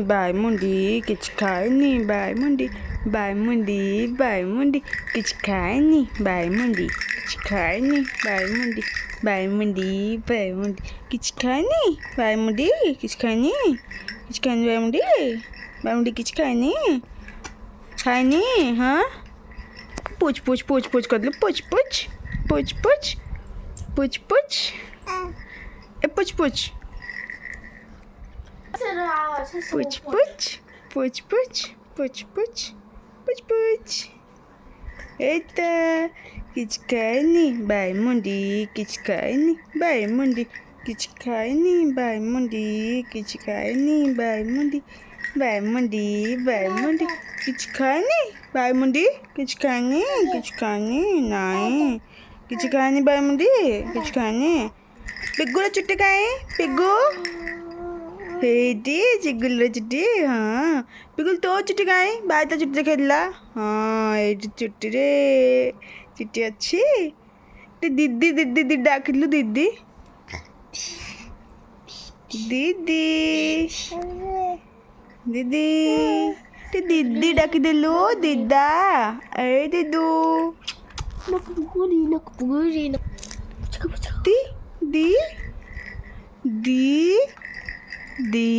बायमुंडी किच खाएनी बायमुंडी बायमुंडी बायमुंडी किच खाएनी बायमुंडी किच खाएनी बायमुंडी बायमुंडी बायमुंडी किच खाएनी बायमुंडी किच खाएनी बायमुंडी बायमुंडी किच खाएनी खाएनी हाँ पूछ पूछ पूछ पूछ कर लो पूछ पूछ पूछ पूछ पूछ पूछ ए पूछ पूछ पूछ पूछ पूछ पूछ पूछ पूछ पूछ पूछ एता किच खाएनी बायमुंडी किच खाएनी बायमुंडी किच खाएनी बायमुंडी किच खाएनी बायमुंडी बायमुंडी बायमुंडी किच खाएनी बायमुंडी किच खाएनी नहीं किच खाएनी बायमुंडी किच खाएनी पिग्गुला చుట్టు కాయ పిగ్గు ఏంటి చిగ్గుల చుట్టి పిగ్గులతో చుట్టు కాయ బాయ్తో చుట్టు খেললা ଏଇଠି ଚୁଟିରେ ଚୁଟି ଅଛି ଦିଦି ଦିଦି ଦିଦି ଡାକିଲୁ ଦିଦି ଦିଦି ଦିଦି ଦିଦି ଡାକିଦେଲୁ ଦିଦା ଏଇ ଦିଦୁ दी दी दी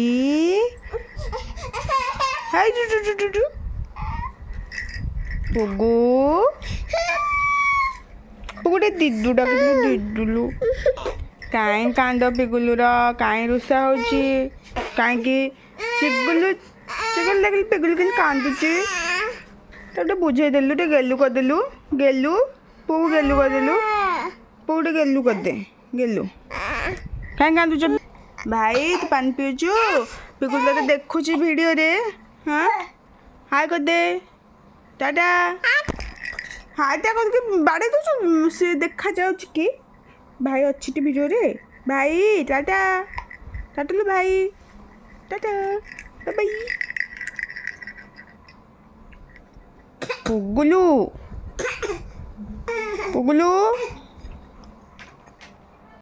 हाय डू पुगु पुगुटे दिदू डाकिलु दिदुलु काई कांद पिगुलुर काई रुषा होची काई की चिगुलु चिगुल लगिल पिगुलु के कांदुची तटे बुझे देलु टे गेलु कर देलु गेलु पुगु गेलु कर देलु पुगुटे गेलु कर दे गेलु कहीं कांदुच भाई तू पानी पीचु पिकुल तो देखुची वीडियो रे हाँ हाय कर दे टाटा हाय टा करके बाड़े दो से देखा जाऊ कि भाई अच्छी टी वीडियो रे भाई टाटा टाटा लो भाई टाटा बाय पुगुलू पुगुलू